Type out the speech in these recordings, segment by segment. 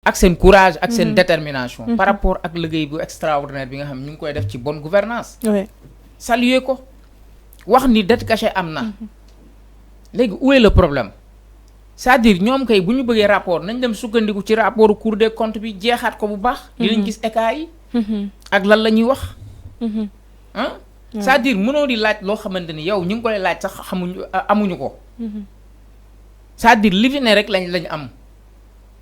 ak seen courage ak seen détermination par rapport ak liggéey bu extraordinaire bi nga xam ñu ngi koy def ci bonne gouvernance saluer ko wax ni dette cachée am na léegi où est le problème c'est-à-dire ñoom kay bu ñu bëggee rapport nañ dem sukkandiku ci rapport Cour des comptes bi jeexaat ko bu baax dinañ gis écart yi ak lan la ñuy wax ah c'est-à-dire mënoo di laaj loo xamante ni yow ñu ngi koy laaj sax amuñu ko c'est-à-dire li fi ne rek lañ am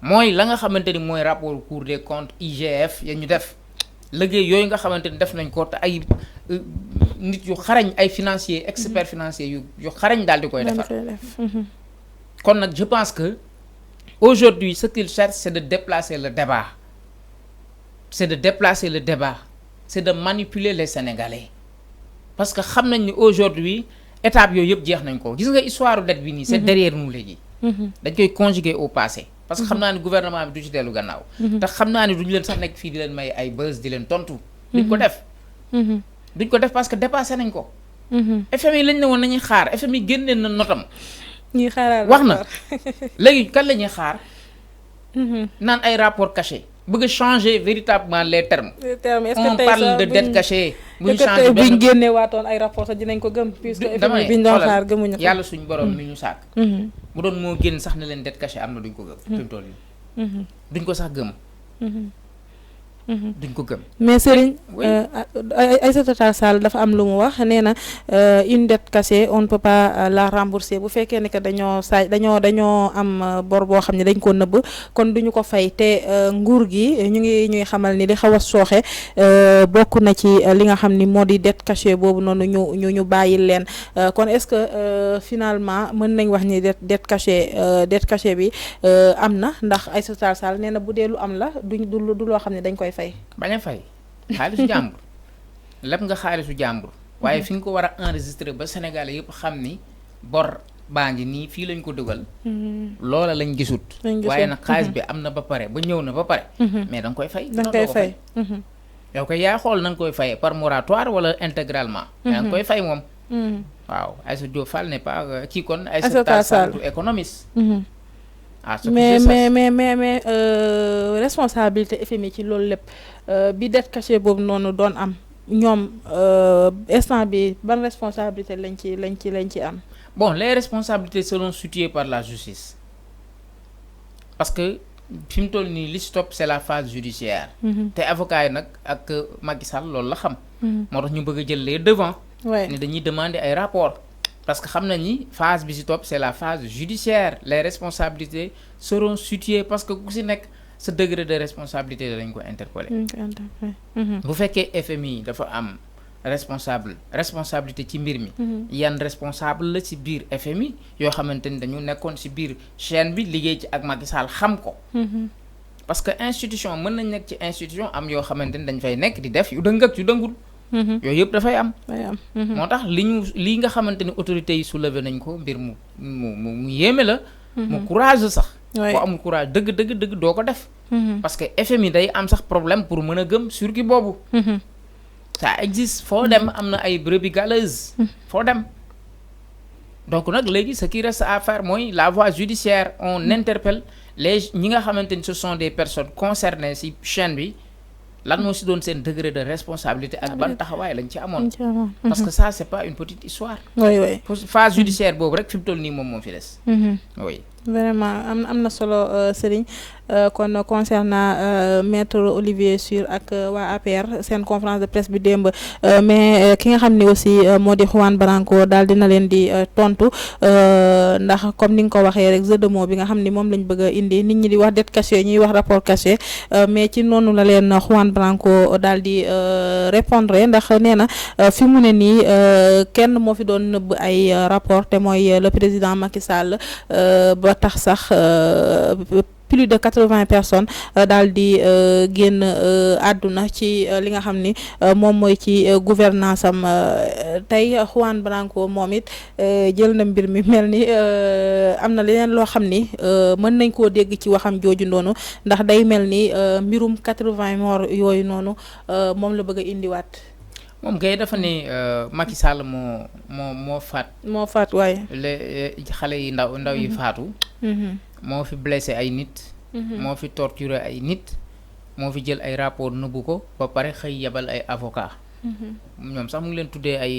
mooy la nga xamante ni mooy rapport Cour des comptes IGF ya ñu def liggéey yooyu nga xamante ni def nañ ko te ay nit yu xarañ ay financiers experts financiers yu xarañ daal di koy defar kon nag je pense que aujourd'hui ce qu'il cherche c'est de déplacer le débat c'est de manipuler les Sénégalais parce que xam nañ ni aujourd'hui étape yooyu yëpp jeex nañ ko gis nga histoire dette bi nii c'est derrière nous léegi dañ koy conjuguer au passé parce que xam naa ni gouvernement bi du ci dellu gannaaw te xam naa ni duñu leen sax nekk fii di leen may ay buzz di leen tontu duñ ko def parce que dépassé nañ ko FMI lañ ne woon nañuy xaar FMI génneen na notam ñuy xaaraat wax na léegi kan la ñuy xaar naan ay rapport caché bëgg a changer véritablement les termes on parle de dette cachée bu ñu changer buñ génnee waatoon ay rapport sax dinañ ko gëm puisque FMI biñ doon xaar gëmuñu ko yàlla suñu borom mi ñu sàkk bu doon moo génn sax ne leen dette cachée am na duñ ko gëm fi mu toll nii duñ ko sax gëm duñ ko gëm mais Serigne Aïssata Tall Sall dafa am lu mu wax nee na une dette cachée on ne peut pas la rembourser bu fekkee ne que dañoo am bor boo xam ne dañ ko nëbb kon duñu ko fay te nguur gi ñu ngi ñuy xamal ni li xaw a sooxe bokk na ci li nga xam ni moo di dette cachée boobu noonu ñu bàyyil leen kon est-ce que finalement mën nañ wax ni dette cachée bi am na ndax Aïssata Tall Sall nee na bu dee lu am la du loo xam ne dañ koy bañ a fay xaalisu jàmbur lépp nga xaalisu jàmbur waaye fi nga ko war a enregistrer ba Sénégalais yëpp xam ni bor baa ngi nii fii lañ ko dugal loola lañ gisut waaye nag xaalis bi am na ba pare ba ñëw na ba pare mais da nga koy fay yow koy yaay xool na nga koy fay par moratoire wala intégralement mais da nga koy fay moom waaw Aïssata Diop Fall n'est pas kii kon Aïssata Tall Sall du économiste mais responsabilité FMI ci loolu lépp bi dette cachée boobu noonu doon am ñoom instant bi ban responsabilité lañ ci am. Bon, les responsabilités seront situées par la justice parce que fi mu toll nii li stop c'est la phase judiciaire. te avocat yi nag ak Macky Sall loolu la xam. moo tax ñu bëgg a jël les devants. ne dañuy demander ay rapports. parce que xam nañ ni phase bi ci topp c'est la phase judiciaire les responsabilités seront situées parce que ku ci nekk sa degré de responsabilité dañ ko interpeller. bu fekkee FMI dafa am responsabilité ci mbir mi. yan responsable la ci biir FMI yoo xamante ni dañu nekkoon ci biir chaîne bi liggéey ci ak Macky Sall xam ko. parce que institution mën nañ nekk ci institution am yoo xamante ni dañ fay nekk di def yu dëng ak yu dëngul. yooyu yëpp dafay am. moo tax lii nga xamante ni autorités yi soulevé nañ ko mbir mu yéeme la. mu courage sax. boo amul courage dëgg doo ko def. parce que FMI day am sax problème pour mën a gëm circuit boobu. ça existe foo dem am na ay brebis galeuses. foo dem donc nag léegi ce qui reste à faire mooy la voie judiciaire on interpelle ñi nga xamante ni ce sont des personnes concernées ci chaîne bi. lan moo ci doon seen degré de responsabilité ak ban taxawaay lañ ci amoon. parce que ça c'est pas une petite histoire. oui. phase judiciaire boobu rek fi mu toll nii moom moo fi des. oui. vraiment am na solo Serigne kon concernant maître Olivier Sur ak waa APR seen conférence de presse bi démb mais ki nga xam ne aussi moo di Juan Branco daal dina leen di tontu ndax comme ni nga ko waxee rek jeu de mots bi nga xam ni moom lañ bëgg a indi nit ñi di wax dette cachée ñuy wax rapport caché mais ci noonu la leen Juan Branco daal di répondre ndax nee na fi mu ne nii kenn moo fi doon nëbb ay rapport te mooy le président Macky Sall ba tax sax plus de 80 personnes daal di génn àdduna ci li nga xam ni moom mooy ci gouvernance am tey Juan Branco moom it jël na mbir mi mel ni am na leneen loo xam ni mën nañ koo dégg ci waxam jooju noonu ndax day mel ni mbirum 80 morts yooyu noonu moom la bëgg a indiwaat. moom kay dafa ne Macky Sall moo faat. moo faat waaye. xale yi ndaw yi faatu. moo fi blessé ay nit. moo fi torturer ay nit moo fi jël ay rapport nëbbu ko ba pare xëy yebal ay avocat ñoom sax mu ngi leen tuddee ay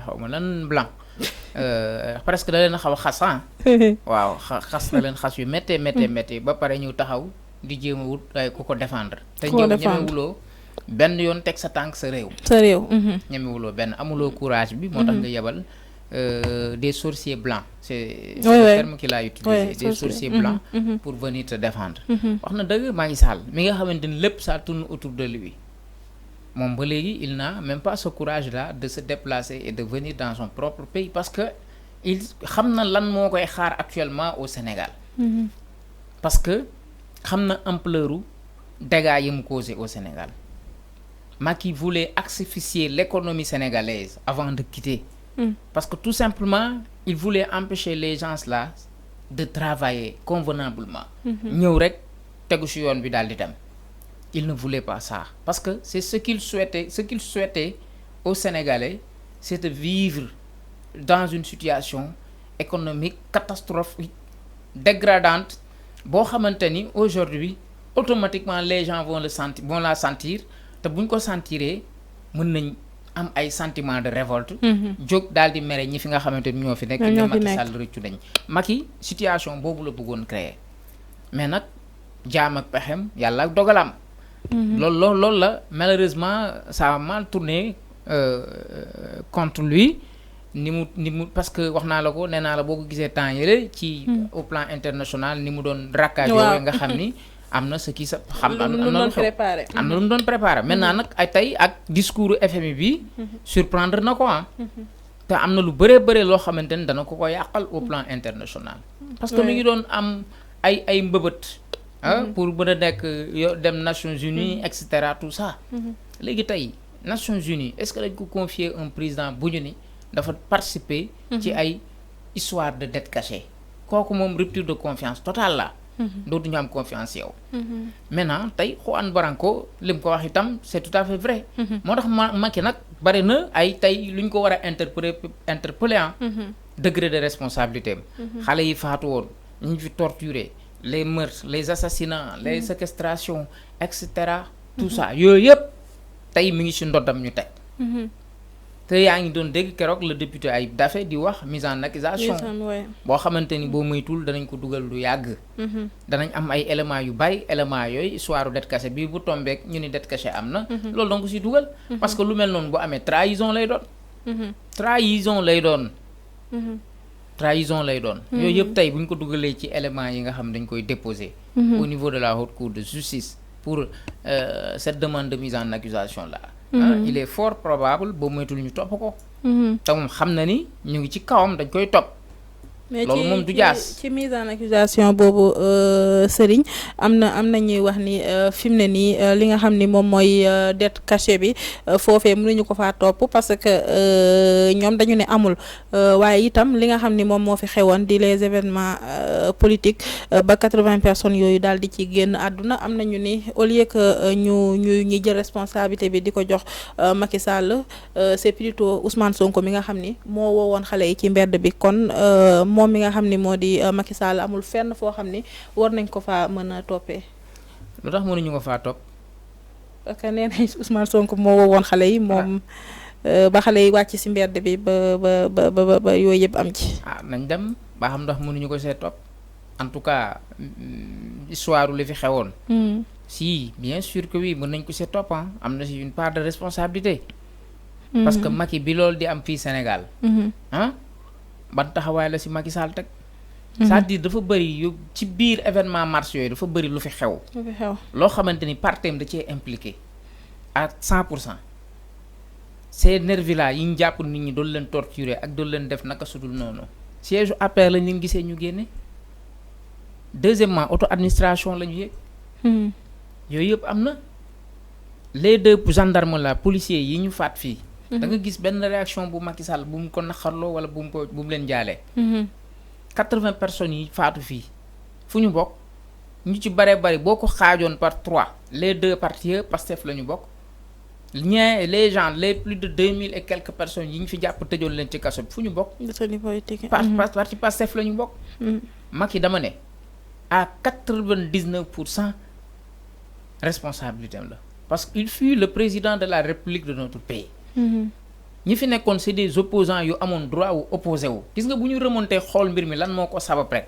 xaw ma lan blanc presque da leen a xaw a xas waaw xas na leen xas yu méttee ba pare ñëw taxaw di jéem a wut ay ku ko défendre te ñemewuloo benn yoon teg sa tànk sa réew ñemewuloo benn amuloo courage bi moo tax nga yebal des sorciers blancs c'est le terme qu'il a utilisé des sorciers blancs pour venir te défendre wax na dëgg Macky Sall mi nga xamante ni lépp ça tourne autour de lui moom ba léegi il n'a même pas ce courage là de se déplacer et de venir dans son propre pays parce que il xam na lan moo koy xaar actuellement au Sénégal parce que xam na ampleur dégâts yi mu causé au Sénégal Macky voulait asphyxier l'économie sénégalaise avant de quitter parce que tout simplement il voulait empêcher les gens là de travailler convenablement ñëw rek tegu ci yoon bi daal di dem il ne voulait pas ça parce que c'est ce qu'il souhaitait aux Sénégalais c'est de vivre dans une situation économique catastrophique dégradante boo xamante ni aujourd'hui automatiquement les gens vont la sentir te buñ ko sentiree mën nañ am ay sentiment de révolte jóg daal di mere ñi fi nga xamante ni ñoo fi nekk ñoo Macky Sall rëccu nañ Macky situation boobu la bëggoon créer mais nag jaam ak pexem yàlla ak dogalam loolu la malheureusement ça a mal tourné contre lui ni mu parce que wax naa la ko nee naa la boo ko gisee temps yële ci au plan international ni mu doon rakkaaj yooyu nga xam ni am na ce qui sa xam am na lu mu doon préparé maintenant nag ay tey ak discours FMI bi surprendre na ko te am na lu bëree loo xamante ni dana ko yàqal au plan international parce que mi ngi doon am ay mbëbët pour mën a nekk dem Nations Unies et cetera tout ça léegi tey Nations Unies est-ce que dañ ko confier un président bu ñu ni dafa participer ci ay histoire de dette cachée kooku moom rupture de confiance totale la dootu ñu am confiance yow maintenant tey Juan Branco li mu ko wax itam c'est tout à fait vrai moo tax Macky nag bari na ay tey lu ñu ko war a interpeller degré de responsabilité am xale yi faatu woon ñu fi torturé les meurtres les assassinats les séquestrations et cetera tout ça yooyu yëpp tey mi ngi ci ndoddam ñu teg te yaa ngi doon dégg keroog le député Ayib Daffé di wax mise en accusation boo xamante ni boo moytul danañ ko dugal lu yàgg danañ am ay éléments yu bari éléments yooyu histoire dette cachée bii bu tombeek ñu ni dette cachée am na loolu donc si dugal parce que lu mel noonu bu amee trahison lay doon yooyu yëpp tey bu ñu ko dugalee ci éléments yi nga xam dañ koy déposer au niveau de la haute cour de justice pour cette demande de mise en accusation là il est fort probable boo moytul ñu topp ko te moom xam na ni ñu ngi ci kawam dañ koy topp loolu moom du jaas ci mise en accusation boobu Serigne am na ñuy wax ni fi mu ne nii li nga xam ni moom mooy dette cachée bi foofee mënuñu ko faa topp parce que ñoom dañu ne amul waaye itam li nga xam ni moom moo fi xewoon di les événements politiques ba 80 personnes yooyu daal di ci génn àdduna am nañu ni au lieu que ñu jël responsabilité bi di ko jox Macky Sall c'est plutôt Ousmane Sonko mi nga xam ni moo woowoon xale yi ci mbedd bi kon moom mi nga xam ni moo di Macky Sall amul fenn foo xam ni war nañ ko faa mën a toppee. lu tax mënuñu ko faa topp. parce que nee nañ Ousmane Sonko moo woowoon xale yi moom ba xale yi wàcc ci mbedd bi ba yooyu yëpp am ci. nañ dem ba xam ndax mënuñu ko see topp en tout cas histoire li fi xewoon. si bien sûr que oui mën nañ ko see topp am na si une part de responsabilité. parce que Macky bi loolu di am fii Sénégal. ban taxawaay la ci Macky Sall teg c'est-à-dire dafa bëri yu ci biir événement mars yooyu dafa bëri lu fi xew loo xamante ni partem da cee impliqué à 100% ces nervis là yi ñu jàpp nit ñi doon leen torturer ak doon leen def naka sudul noonu siège APR lañ leen gisee ñu génne deuxièmement auto administration la ñu yëg yooyu yëpp am na les deux gendarmes là policiers yi ñu faat fii da nga gis benn réaction bu Macky Sall bu mu ko naqarloo wala bu mu leen jaalee 80 personnes yi faatu fii fu ñu bokk ñu ci bare bari boo ko xaajoon par 3 les deux partis Pastef la ñu bokk les gens les plus de 2000 et quelques personnes yi ñu fi jàpp tëjoon leen ci kaso bi fu ñu bokk parti Pastef la ñu bokk Macky dama ne à 99% responsabilité am la parce qu'il fut le président de la République de notre pays. ñi fi nekkoon c'est des opposants yu amoon droit wu opposé wu gis nga bu ñu remonté xool mbir mi lan moo ko sabab rek.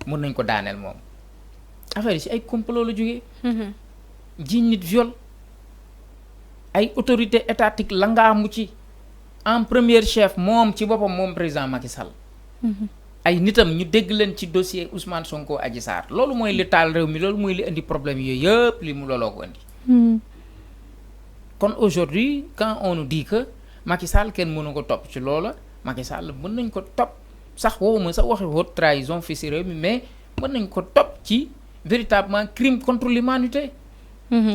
mën nañ ko daaneel moom. affaire yi ci ay complot la jógee. jiiñ nit viol ay autorité étatique la ngaamu ci en premier chef moom ci boppam moom président Macky Sall. ay nitam ñu dégg leen ci dossier Ousmane Sonko Adji Sarr loolu mooy li taal réew mi loolu mooy li indi problème yooyu yëpp li mu looloo ko indi. kon aujourd'hui quand on nous dit que Macky Sall kenn mënu ko topp ci loola Macky Sall mën nañ ko topp sax woowuma sax waxi haute trahison fii ci réew mi mais mën nañ ko topp ci véritablement crime contre l'humanité.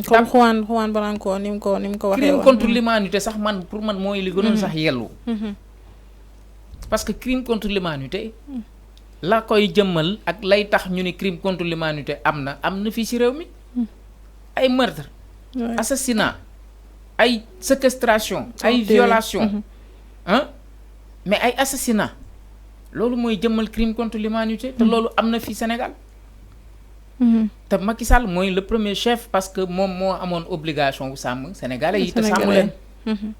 comme Juan Branco ni mu ko waxee crime contre l'humanité sax man pour man mooy li gënoon sax yellu. parce que crime contre l'humanité la koy jëmmal ak lay tax ñu ni crime contre l'humanité am na fii ci réew mi ay meurtre assassinat ay séquestration ay violation mais ay assassinat loolu mooy jëmmal crime contre l'humanité te loolu am na fii Sénégal te Macky Sall mooy le premier chef parce que moom moo amoon obligation wu sàmm sénégalais yi te sàmm leen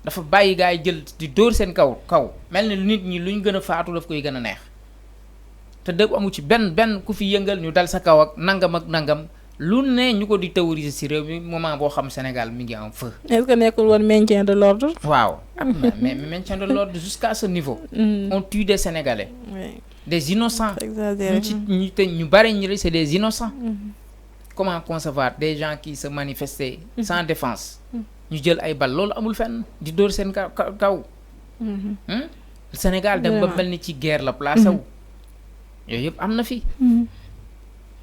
dafa bàyyi gaa yi jël di dóor seen kaw mel ni nit ñi luñ gën a faatu daf koy gën a neex te dëgg amu ci benn ku fi yëngal ñu dal sa kaw ak nangam lu ne ñu ko di théoriser ci réew mi moment boo xam Sénégal mi ngi en feu. est-ce que nekkul woon maintien de l'ordre. waaw mais maintien de l'ordre jusqu'à ce niveau. on tue des Sénégalais. Oui. Des innocents. ñu bari ñi c'est des innocents. Comment concevoir des gens qui se manifestaient sans défense. ñu jël ay bal loolu amul fenn di dóor seen kaw. Sénégal dem ba mel ni ci guerre la place wu. yooyu yëpp am na fi.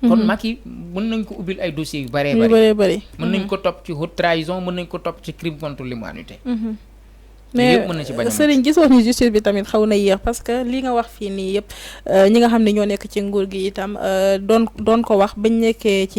kon Macky mën nañ ko ubbil ay dossiers yu bëree bëri. mën nañ ko topp ci haute trahison mën nañ ko topp ci crime contre l'humanité. mais Serigne gisoo ni justice bi tamit xaw na yéex parce que li nga wax fii nii yëpp ñi nga xam ne ñoo nekk ci nguur gi itam doon ko wax bañ nekkee ci.